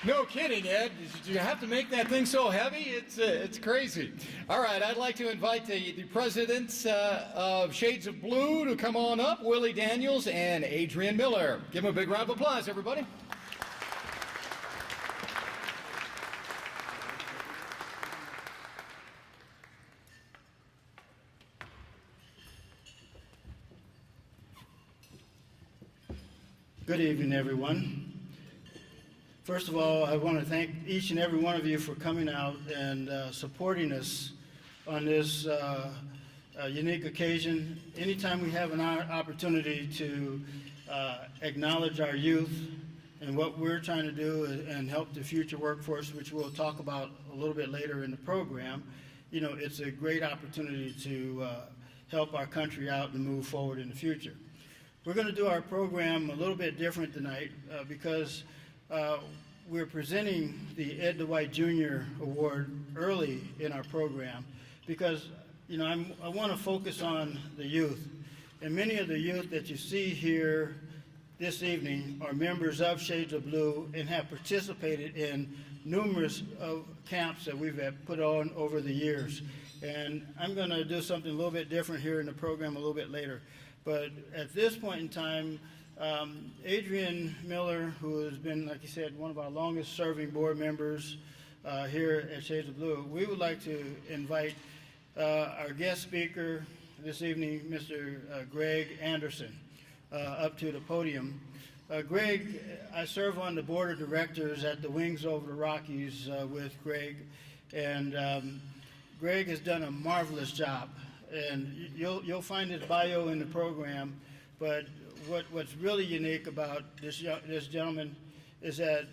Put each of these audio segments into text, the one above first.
No kidding, Ed. Did you have to make that thing so heavy? It's crazy. All right, I'd like to invite the presidents of Shades of Blue to come on up, Willie Daniels and Adrian Miller. Give them a big round of applause, everybody. Good evening, everyone. First of all, I want to thank each and every one of you for coming out and supporting us on this unique occasion. Anytime we have an opportunity to acknowledge our youth and what we're trying to do and help the future workforce, which we'll talk about a little bit later in the program, you know, it's a great opportunity to help our country out and move forward in the future. We're going to do our program a little bit different tonight because we're presenting the Ed Dwight Jr. Award early in our program because, you know, I want to focus on the youth. And many of the youth that you see here this evening are members of Shades of Blue and have participated in numerous camps that we've put on over the years. And I'm going to do something a little bit different here in the program a little bit later. But at this point in time, Adrian Miller, who has been, like you said, one of our longest serving board members here at Shades of Blue, we would like to invite our guest speaker this evening, Mr. Greg Anderson, up to the podium. Greg, I serve on the board of directors at the Wings Over the Rockies with Greg, and Greg has done a marvelous job. And you'll find his bio in the program, but what's really unique about this gentleman is that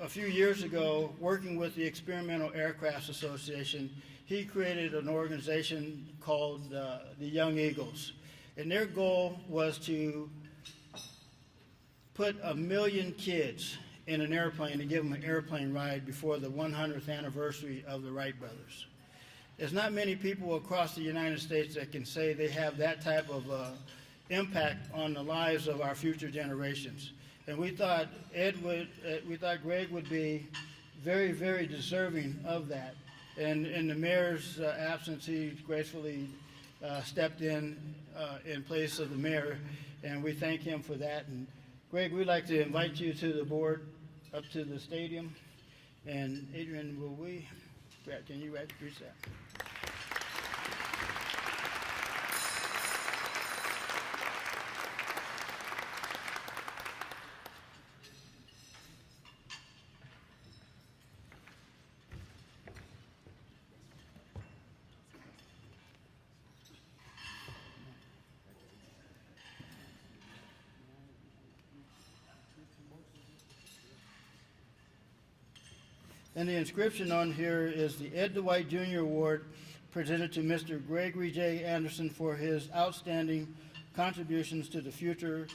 a few years ago, working with the Experimental Aircraft Association, he created an organization called the Young Eagles. And their goal was to put 1 million kids in an airplane and give them an airplane ride before the 100th anniversary of the Wright brothers. There's not many people across the United States that can say they have that type of impact on the lives of our future generations. And we thought Greg would be very, very deserving of that. And in the mayor's absence, he gracefully stepped in place of the mayor, and we thank him for that. And Greg, we'd like to invite you to the board, up to the stadium. And Adrian, can you reach that? And the inscription on here is the Ed Dwight Jr. Award presented to Mr. Gregory J. Anderson for his outstanding contributions to the future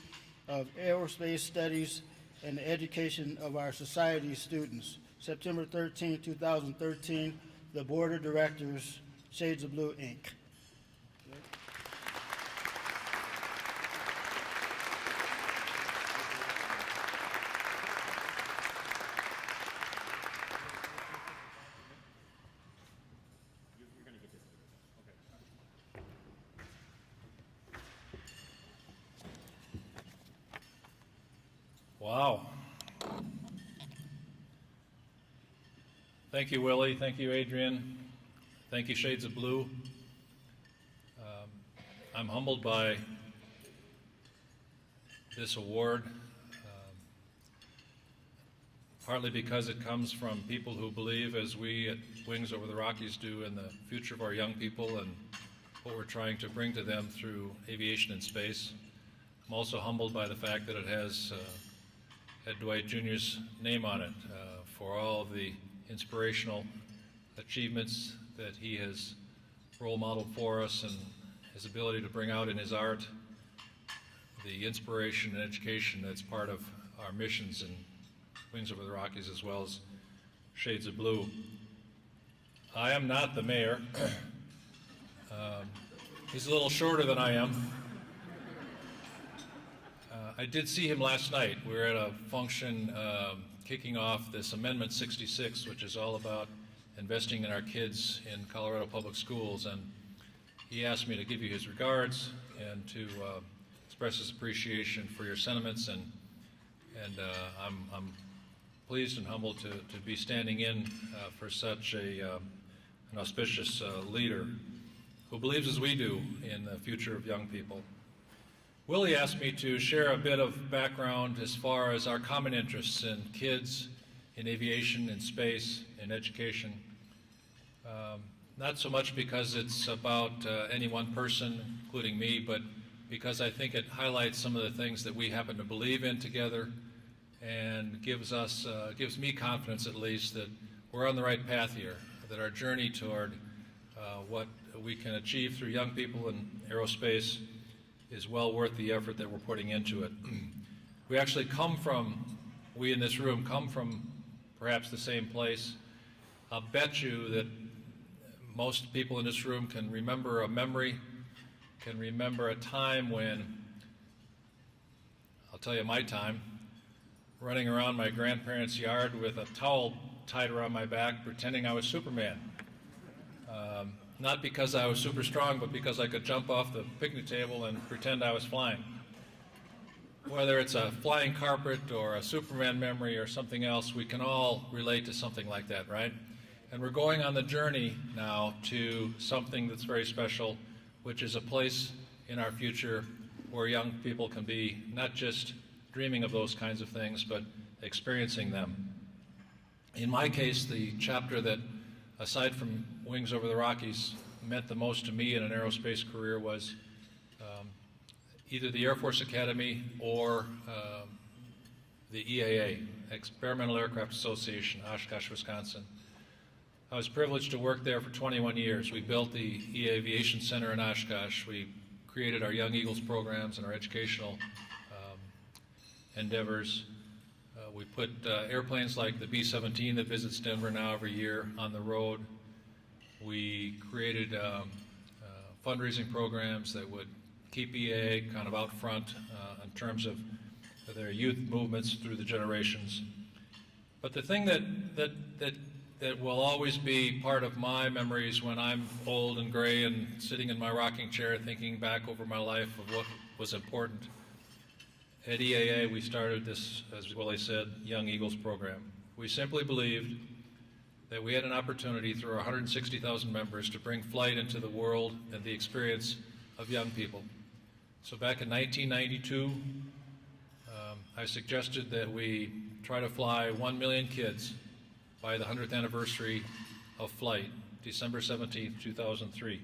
of aerospace studies and the education of our society's students. September 13, 2013, the Board of Directors, Shades of Blue, Inc. Wow. Thank you, Willie. Thank you, Adrian. Thank you, Shades of Blue. I'm humbled by this award, partly because it comes from people who believe, as we at Wings Over the Rockies do, in the future of our young people and what we're trying to bring to them through aviation and space. I'm also humbled by the fact that it has Ed Dwight Jr.'s name on it for all of the inspirational achievements that he has role modeled for us and his ability to bring out in his art the inspiration and education that's part of our missions in Wings Over the Rockies as well as Shades of Blue. I am not the mayor. He's a little shorter than I am. I did see him last night. We were at a function kicking off this Amendment 66, which is all about investing in our kids in Colorado public schools. And he asked me to give you his regards and to express his appreciation for your sentiments. And I'm pleased and humbled to be standing in for such an auspicious leader who believes as we do in the future of young people. Willie asked me to share a bit of background as far as our common interests in kids, in aviation, in space, in education. Not so much because it's about any one person, including me, but because I think it highlights some of the things that we happen to believe in together and gives me confidence at least that we're on the right path here, that our journey toward what we can achieve through young people in aerospace is well worth the effort that we're putting into it. We actually we in this room come from perhaps the same place. I'll bet you that most people in this room can remember a memory, can remember a time when, I'll tell you my time, running around my grandparents' yard with a towel tied around my back pretending I was Superman. Not because I was super strong, but because I could jump off the picnic table and pretend I was flying. Whether it's a flying carpet or a Superman memory or something else, we can all relate to something like that, right? And we're going on the journey now to something that's very special, which is a place in our future where young people can be not just dreaming of those kinds of things, but experiencing them. In my case, the chapter that, aside from Wings Over the Rockies, meant the most to me in an aerospace career was either the Air Force Academy or the EAA, Experimental Aircraft Association, Oshkosh, Wisconsin. I was privileged to work there for 21 years. We built the eAviation Center in Oshkosh. We created our Young Eagles programs and our educational endeavors. We put airplanes like the B-17 that visits Denver now every year on the road. We created fundraising programs that would keep EAA kind of out front in terms of their youth movements through the generations. But the thing that will always be part of my memories when I'm old and gray and sitting in my rocking chair thinking back over my life of what was important. At EAA, we started this, as Willie said, Young Eagles program. We simply believed that we had an opportunity through our 160,000 members to bring flight into the world and the experience of young people. So back in 1992, I suggested that we try to fly 1 million kids by the 100th anniversary of flight, December 17th, 2003.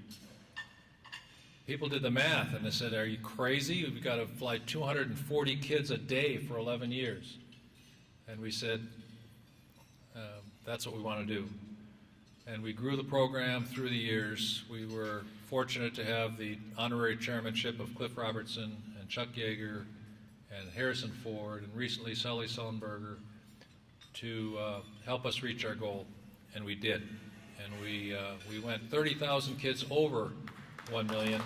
People did the math and they said, are you crazy? We've got to fly 240 kids a day for 11 years. And we said, that's what we want to do. And we grew the program through the years. We were fortunate to have the honorary chairmanship of Cliff Robertson and Chuck Yeager and Harrison Ford and recently Sully Sullenberger to help us reach our goal. And we did. And we went 30,000 kids over 1 million.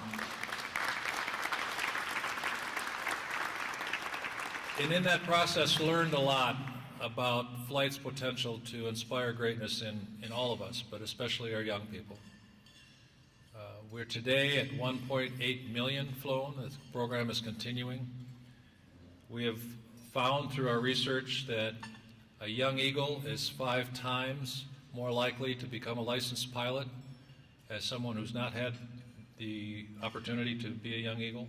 And in that process, learned a lot about flight's potential to inspire greatness in all of us, but especially our young people. We're today at 1.8 million flown. The program is continuing. We have found through our research that a young eagle is 5 times more likely to become a licensed pilot as someone who's not had the opportunity to be a young eagle.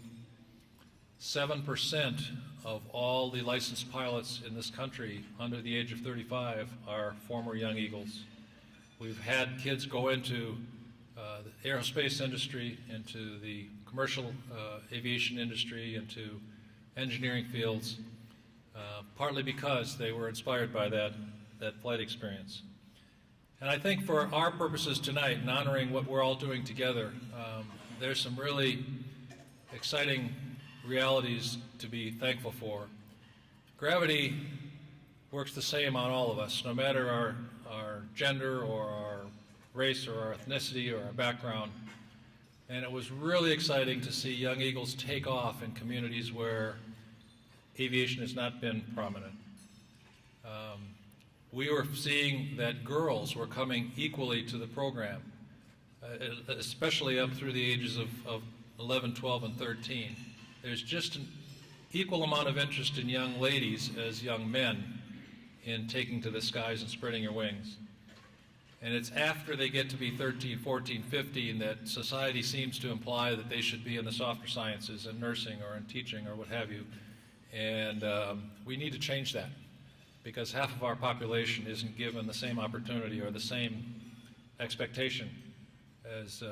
7% of all the licensed pilots in this country under the age of 35 are former young eagles. We've had kids go into the aerospace industry, into the commercial aviation industry, into engineering fields, partly because they were inspired by that flight experience. And I think for our purposes tonight, in honoring what we're all doing together, there's some really exciting realities to be thankful for. Gravity works the same on all of us, no matter our gender or our race or our ethnicity or our background. And it was really exciting to see young eagles take off in communities where aviation has not been prominent. we were seeing that girls were coming equally to the program, especially up through the ages of 11, 12, and 13. There's just an equal amount of interest in young ladies as young men in taking to the skies and spreading your wings. And it's after they get to be 13, 14, 15 that society seems to imply that they should be in the softer sciences and nursing or in teaching or what have you. And we need to change that, because half of our population isn't given the same opportunity or the same expectation as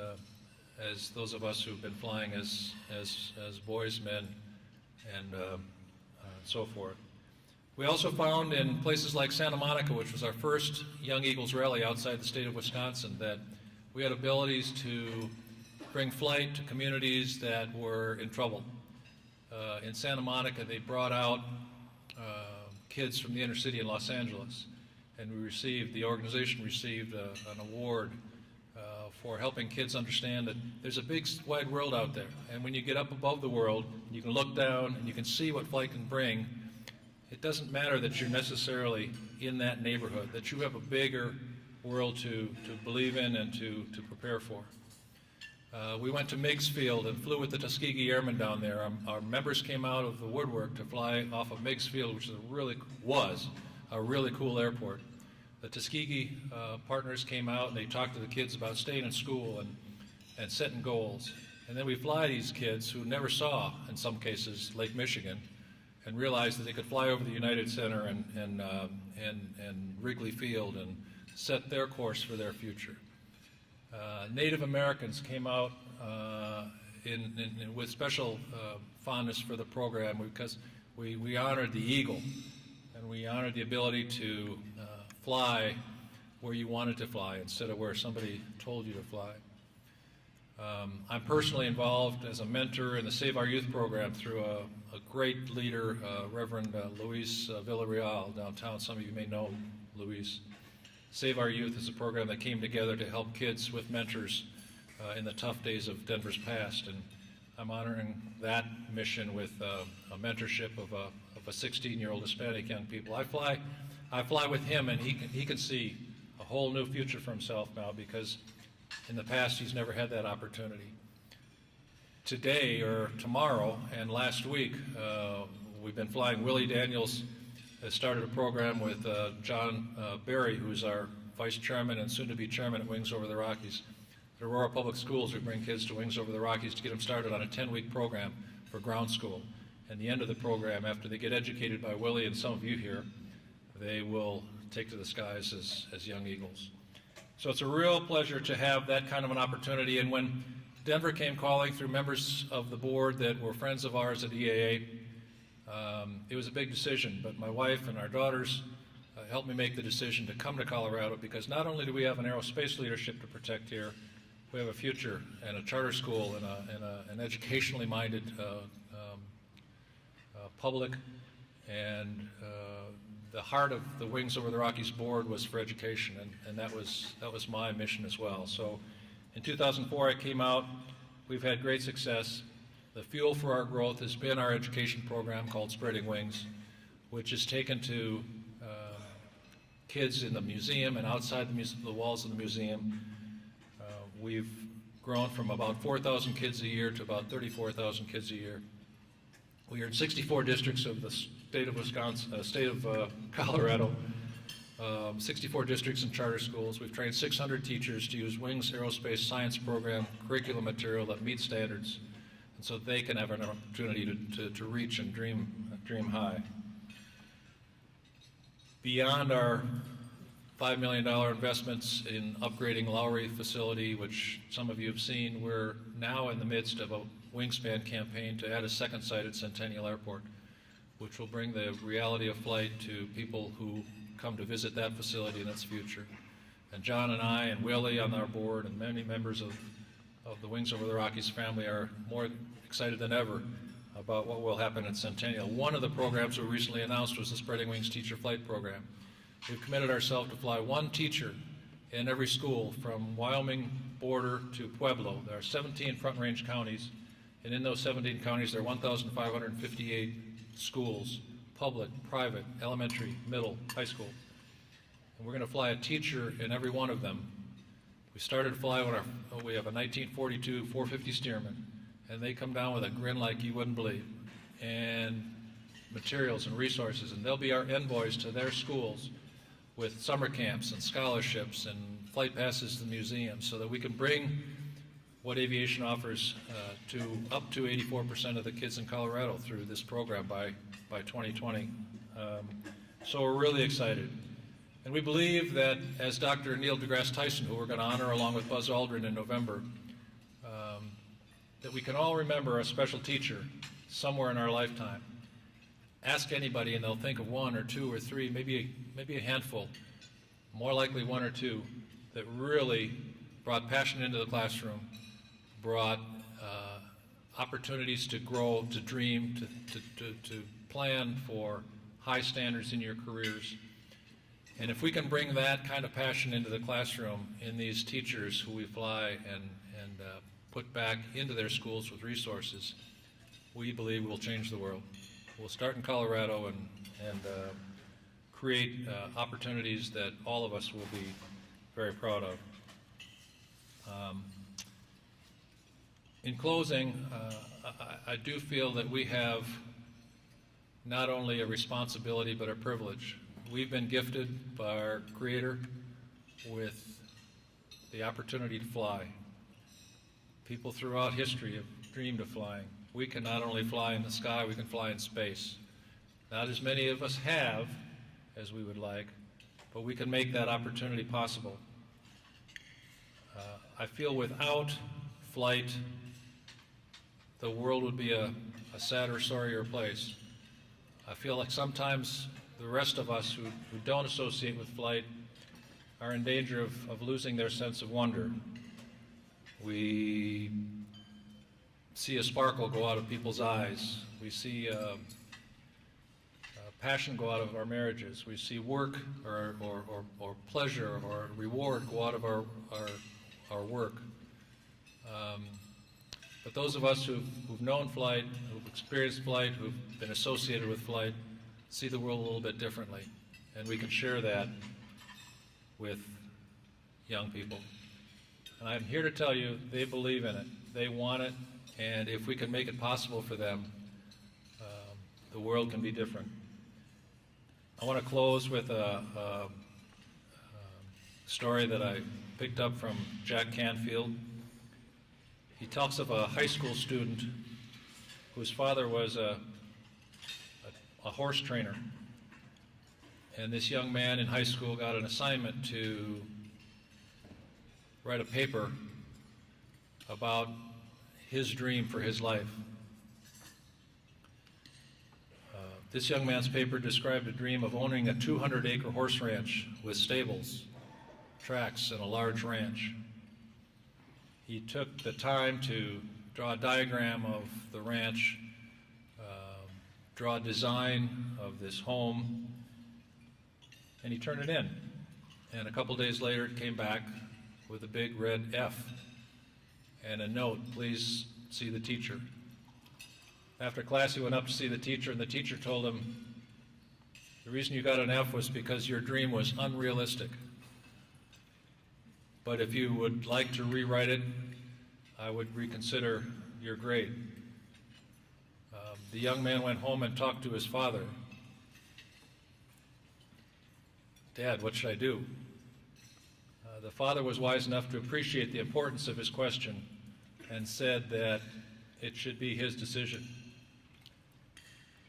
those of us who've been flying as boys, men, and so forth. We also found in places like Santa Monica, which was our first Young Eagles rally outside the state of Wisconsin, that we had abilities to bring flight to communities that were in trouble. In Santa Monica, they brought out kids from the inner city in Los Angeles, and the organization received an award for helping kids understand that there's a big wide world out there, and when you get up above the world, you can look down and you can see what flight can bring. It doesn't matter that you're necessarily in that neighborhood, that you have a bigger world to believe in and to prepare for. We went to Meigs Field and flew with the Tuskegee Airmen down there. Our members came out of the woodwork to fly off of Meigs Field, which was a really cool airport. The Tuskegee partners came out and they talked to the kids about staying in school and setting goals. And then we fly these kids who never saw, in some cases, Lake Michigan, and realized that they could fly over the United Center and Wrigley Field and set their course for their future. Native Americans came out with special fondness for the program because we honored the eagle, and we honored the ability to fly where you wanted to fly instead of where somebody told you to fly. I'm personally involved as a mentor in the Save Our Youth program through a great leader, Reverend Luis Villarreal downtown. Some of you may know Luis. Save Our Youth is a program that came together to help kids with mentors in the tough days of Denver's past, and I'm honoring that mission with a mentorship of a 16-year-old Hispanic young people. I fly with him, and he can see a whole new future for himself now, because in the past he's never had that opportunity. Today or tomorrow and last week, we've been flying. Willie Daniels has started a program with John Berry, who's our vice chairman and soon-to-be chairman at Wings Over the Rockies. At Aurora Public Schools, we bring kids to Wings Over the Rockies to get them started on a 10-week program for ground school. And the end of the program, after they get educated by Willie and some of you here, they will take to the skies as young eagles. So it's a real pleasure to have that kind of an opportunity. And when Denver came calling through members of the board that were friends of ours at EAA, it was a big decision, but my wife and our daughters helped me make the decision to come to Colorado, because not only do we have an aerospace leadership to protect here, we have a future and a charter school and an educationally minded public, and the heart of the Wings Over the Rockies board was for education, and that was my mission as well. So in 2004 I came out. We've had great success. The fuel for our growth has been our education program called Spreading Wings, which is taken to kids in the museum and outside the walls of the museum. We've grown from about 4,000 kids a year to about 34,000 kids a year. We are in 64 districts of the state of Colorado, 64 districts and charter schools. We've trained 600 teachers to use Wings Aerospace Science Program curriculum material that meets standards, and so they can have an opportunity to reach and dream high. Beyond our $5 million investments in upgrading Lowry facility, which some of you have seen, we're now in the midst of a Wingspan campaign to add a second site at Centennial Airport, which will bring the reality of flight to people who come to visit that facility in its future. And John and I and Willie on our board and many members of the Wings Over the Rockies family are more excited than ever about what will happen at Centennial. One of the programs we recently announced was the Spreading Wings Teacher Flight Program. We've committed ourselves to fly one teacher in every school from Wyoming border to Pueblo. There are 17 Front Range counties, and in those 17 counties there are 1,558 schools, public, private, elementary, middle, high school. and we're going to fly a teacher in every one of them. We started to fly when we have a 1942 450 Stearman, and they come down with a grin like you wouldn't believe, and materials and resources, and they'll be our envoys to their schools with summer camps and scholarships and flight passes to the museum, so that we can bring what aviation offers to up to 84% of the kids in Colorado through this program by 2020. So we're really excited. And we believe that, as Dr. Neil deGrasse Tyson, who we're going to honor along with Buzz Aldrin in November, that we can all remember a special teacher somewhere in our lifetime. Ask anybody and they'll think of one or two or three, maybe a handful, more likely one or two, that really brought passion into the classroom, brought opportunities to grow, to dream, to plan for high standards in your careers. And if we can bring that kind of passion into the classroom in these teachers who we fly and put back into their schools with resources, we believe we'll change the world. We'll start in Colorado and create opportunities that all of us will be very proud of. In closing, I do feel that we have not only a responsibility but a privilege. We've been gifted by our Creator with the opportunity to fly. People throughout history have dreamed of flying. We can not only fly in the sky, we can fly in space. Not as many of us have as we would like, but we can make that opportunity possible. I feel without flight, the world would be a sadder, sorrier place. I feel like sometimes the rest of us who don't associate with flight are in danger of losing their sense of wonder. We see a sparkle go out of people's eyes. We see passion go out of our marriages. We see work or pleasure or reward go out of our work. But those of us who've known flight, who've experienced flight, who've been associated with flight, see the world a little bit differently. And we can share that with young people. And I'm here to tell you, they believe in it. They want it. And if we can make it possible for them, the world can be different. I want to close with a story that I picked up from Jack Canfield. He talks of a high school student whose father was a horse trainer. And this young man in high school got an assignment to write a paper about his dream for his life. This young man's paper described a dream of owning a 200-acre horse ranch with stables, tracks, and a large ranch. He took the time to draw a diagram of the ranch, draw a design of this home, and he turned it in. And a couple days later, it came back with a big red F and a note, "Please see the teacher." After class, he went up to see the teacher, and the teacher told him, "The reason you got an F was because your dream was unrealistic. But if you would like to rewrite it, I would reconsider your grade." The young man went home and talked to his father. "Dad, what should I do?" The father was wise enough to appreciate the importance of his question and said that it should be his decision.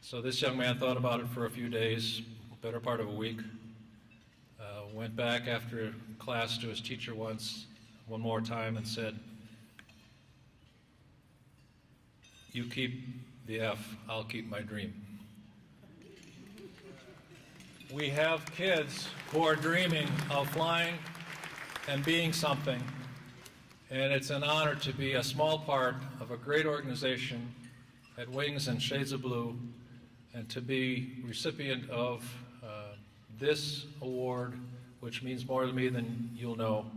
So this young man thought about it for a few days, better part of a week, went back after class to his teacher one more time and said, "You keep the F, I'll keep my dream." We have kids who are dreaming of flying and being something, and it's an honor to be a small part of a great organization at Wings and Shades of Blue, and to be recipient of this award, which means more to me than you'll know,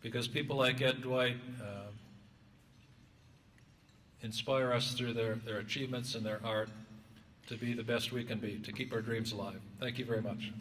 because people like Ed Dwight inspire us through their achievements and their art to be the best we can be, to keep our dreams alive. Thank you very much.